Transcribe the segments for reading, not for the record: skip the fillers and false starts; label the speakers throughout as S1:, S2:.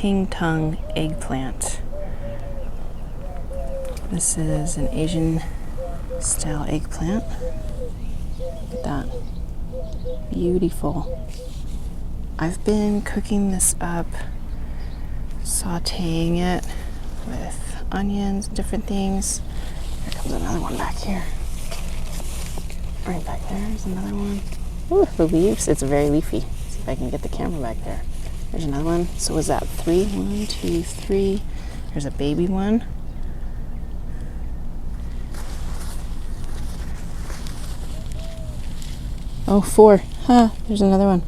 S1: Tung eggplant. This is an Asian style eggplant. Look at that. Beautiful. I've been cooking this up, sauteing it with onions, different things. Here comes another one back here. Right back there is another one. Ooh, the leaves. It's very leafy. Let's see if I can get the camera back there. There's another one. So was that 3? 1, 2, 3. There's a baby one. Oh, 4. Huh, there's another one.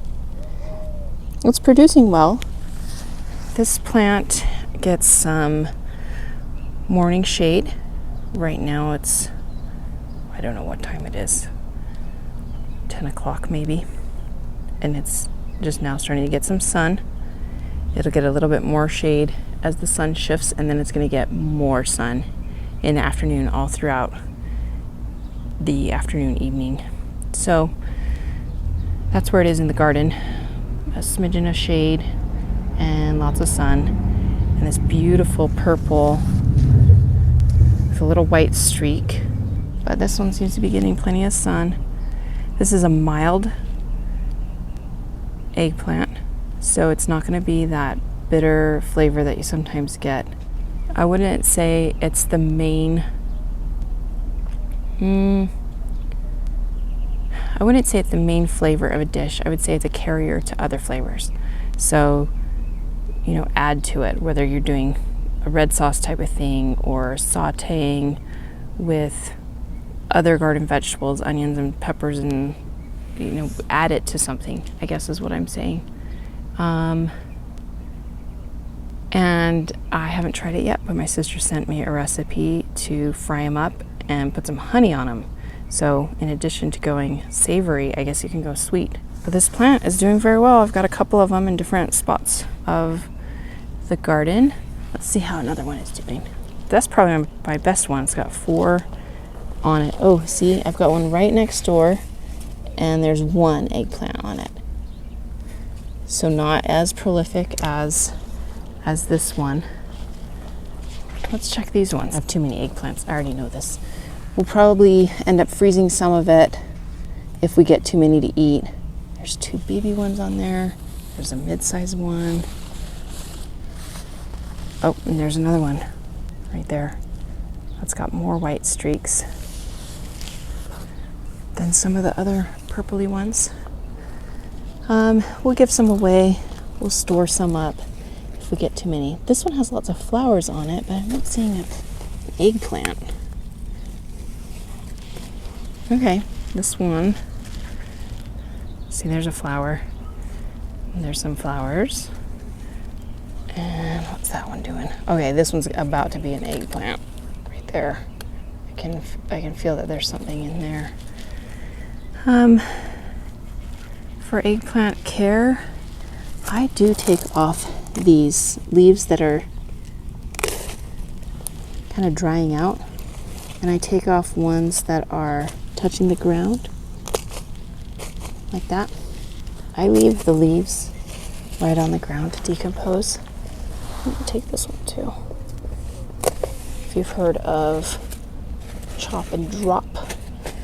S1: It's producing well. This plant gets some morning shade. Right now it's, I don't know what time it is, 10 o'clock maybe. And it's just now starting to get some sun. It'll get a little bit more shade as the sun shifts, and then it's going to get more sun in the afternoon, all throughout the afternoon, evening. So that's where it is in the garden. A smidgen of shade and lots of sun, and this beautiful purple with a little white streak. But this one seems to be getting plenty of sun. This is a mild eggplant, so it's not going to be that bitter flavor that you sometimes get. I wouldn't say it's the main I wouldn't say it's the main flavor of a dish. I would say it's a carrier to other flavors. So, you know, add to it, whether you're doing a red sauce type of thing or sauteing with other garden vegetables, onions and peppers, and, you know, add it to something, I guess is what I'm saying. And I haven't tried it yet, but my sister sent me a recipe to fry them up and put some honey on them. So in addition to going savory, I guess you can go sweet. But this plant is doing very well. I've got a couple of them in different spots of the garden. Let's see how another one is doing. That's probably my best one. It's got 4 on it. Oh, see, I've got one right next door, and there's 1 eggplant on it. So not as prolific as this one. Let's check these ones. I have too many eggplants. I already know this. We'll probably end up freezing some of it if we get too many to eat. There's 2 baby ones on there. There's a mid-sized one. Oh, and there's another one right there. That's got more white streaks than some of the other purpley ones. We'll give some away. We'll store some up if we get too many. This one has lots of flowers on it, but I'm not seeing an eggplant. Okay, this one. See, there's a flower. And there's some flowers. And what's that one doing? Okay, this one's about to be an eggplant right there. I can feel that there's something in there. For eggplant care, I do take off these leaves that are kind of drying out, and I take off ones that are touching the ground like that. I leave the leaves right on the ground to decompose. I'm going to take this one too. If you've heard of chop and drop,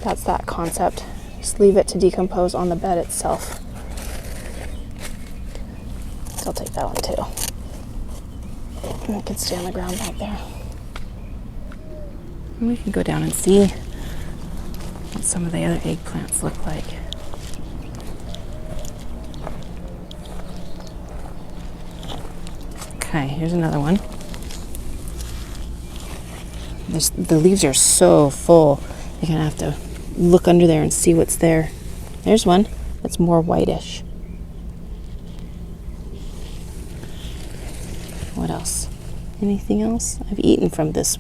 S1: that's that concept. Just leave it to decompose on the bed itself. So I'll take that one too. And it can stay on the ground back there. And we can go down and see what some of the other eggplants look like. Okay, here's another one. The leaves are so full, you're gonna have to look under there and see what's there. There's one that's more whitish. What else? Anything else? I've eaten from this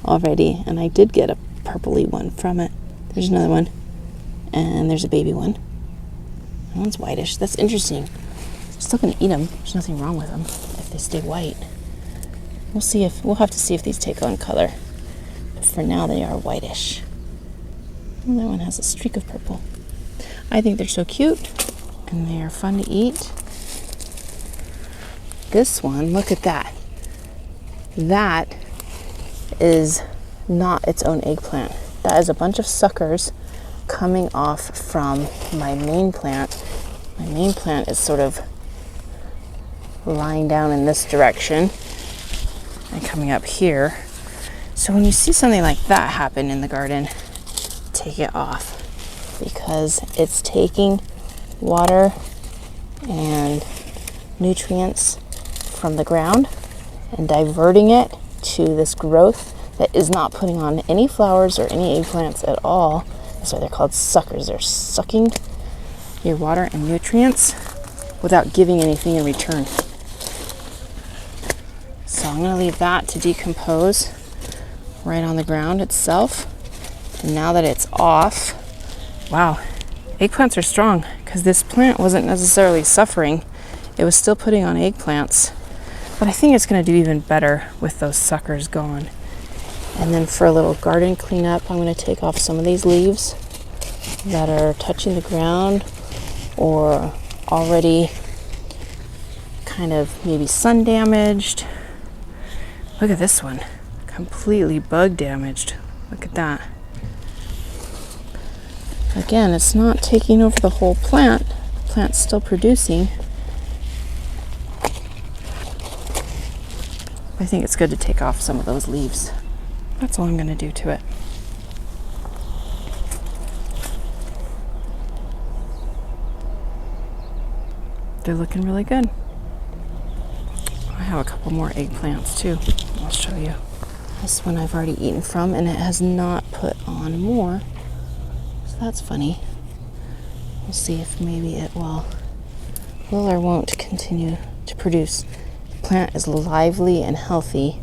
S1: already, and I did get a purpley one from it. There's another one, and there's a baby one. That one's whitish. That's interesting. I'm still gonna eat them. There's nothing wrong with them if they stay white. We'll have to see if these take on color. But for now, they are whitish. And that one has a streak of purple. I think they're so cute, and they are fun to eat. This one, look at that. That is not its own eggplant. That is a bunch of suckers coming off from my main plant. My main plant is sort of lying down in this direction and coming up here. So when you see something like that happen in the garden, take it off, because it's taking water and nutrients from the ground and diverting it to this growth that is not putting on any flowers or any eggplants at all. That's why they're called suckers. They're sucking your water and nutrients without giving anything in return. So I'm going to leave that to decompose right on the ground itself. And now that it's off, wow, eggplants are strong, because this plant wasn't necessarily suffering. It was still putting on eggplants, but I think it's going to do even better with those suckers gone. And then for a little garden cleanup, I'm going to take off some of these leaves that are touching the ground or already kind of maybe sun damaged. Look at this one, completely bug damaged. Look at that. Again, it's not taking over the whole plant. The plant's still producing. I think it's good to take off some of those leaves. That's all I'm going to do to it. They're looking really good. I have a couple more eggplants too. I'll show you. This one I've already eaten from, and it has not put on more. So that's funny. We'll see if maybe it will or won't continue to produce. The plant is lively and healthy,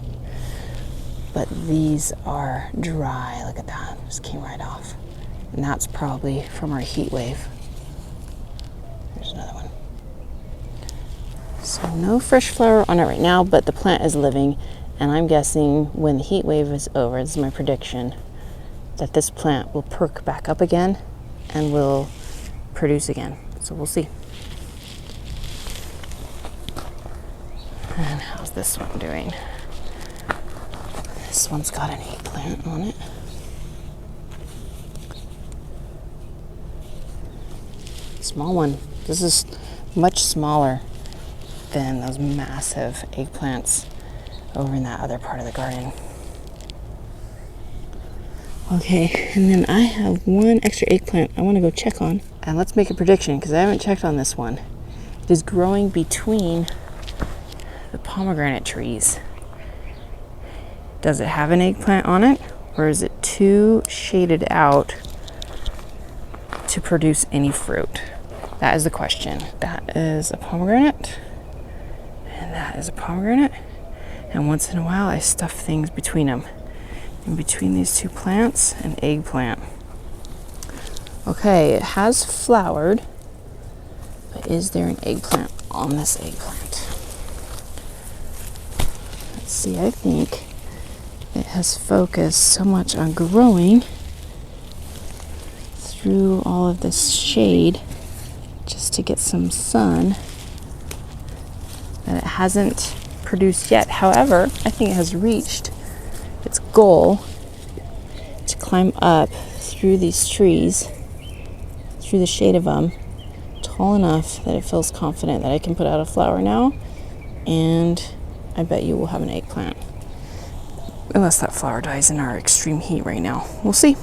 S1: but these are dry. Look at that, just came right off. And that's probably from our heat wave. There's another one. So no fresh flower on it right now, but the plant is living, and I'm guessing when the heat wave is over, this is my prediction, that this plant will perk back up again and will produce again. So we'll see. And how's this one doing? This one's got an eggplant on it. Small one. This is much smaller than those massive eggplants over in that other part of the garden. Okay, and then I have one extra eggplant I want to go check on. And let's make a prediction, because I haven't checked on this one. It is growing between the pomegranate trees. Does it have an eggplant on it, or is it too shaded out to produce any fruit? That is the question. That is a pomegranate, and that is a pomegranate. And once in a while, I stuff things between them. In between these two plants, an eggplant. Okay, it has flowered, but is there an eggplant on this eggplant? Let's see, I think it has focused so much on growing through all of this shade just to get some sun that it hasn't produced yet. However, I think it has reached its goal to climb up through these trees, through the shade of them, tall enough that it feels confident that I can put out a flower now, and I bet you will have an eggplant. Unless that flower dies in our extreme heat right now. We'll see.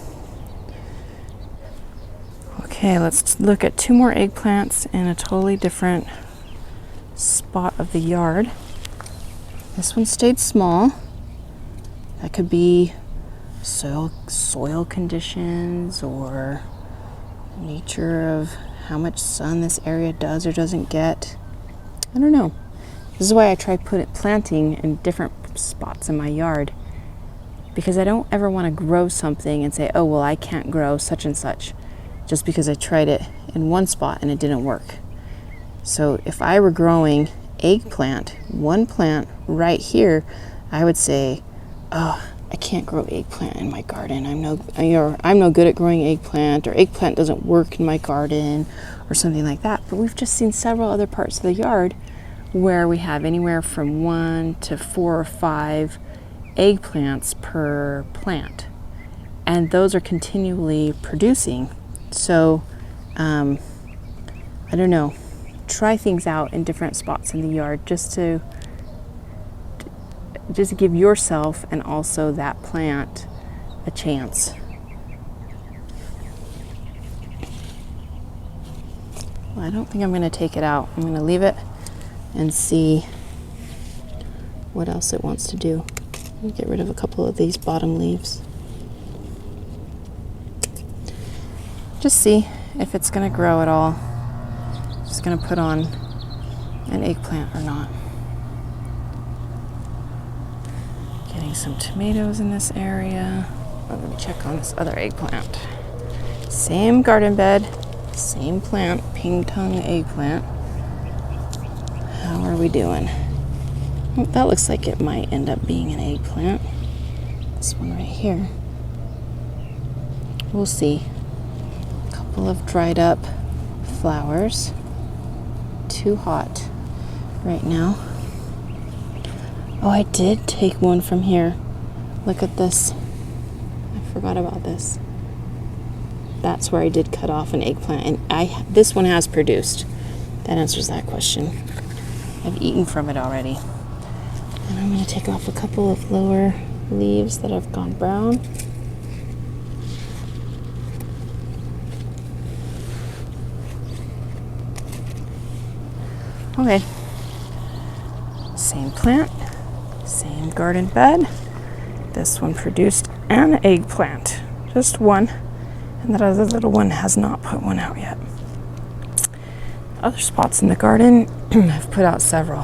S1: Okay, let's look at two more eggplants in a totally different spot of the yard. This one stayed small. That could be soil conditions or nature of how much sun this area does or doesn't get. I don't know. This is why I try planting in different spots in my yard, because I don't ever want to grow something and say, oh, well, I can't grow such and such just because I tried it in one spot and it didn't work. So if I were growing eggplant, one plant right here, I would say, oh, I can't grow eggplant in my garden. I'm no good at growing eggplant, or eggplant doesn't work in my garden, or something like that. But we've just seen several other parts of the yard where we have anywhere from 1 to 4 or 5 eggplants per plant, and those are continually producing. So I don't know, try things out in different spots in the yard just to give yourself and also that plant a chance. Well, I don't think I'm going to take it out. I'm going to leave it and see what else it wants to do. Let me get rid of a couple of these bottom leaves. Just see if it's going to grow at all. Just going to put on an eggplant or not. Getting some tomatoes in this area. I'm going to check on this other eggplant. Same garden bed, same plant, Tung eggplant. How are we doing? Oh, that looks like it might end up being an eggplant. This one right here. We'll see. A couple of dried up flowers. Too hot right now. Oh, I did take one from here. Look at this. I forgot about this. That's where I did cut off an eggplant, and this one has produced. That answers that question. I've eaten from it already. And I'm going to take off a couple of lower leaves that have gone brown. Okay. Same plant, same garden bed. This one produced an eggplant, just one. And that other little one has not put one out yet. Other spots in the garden, I've put out several.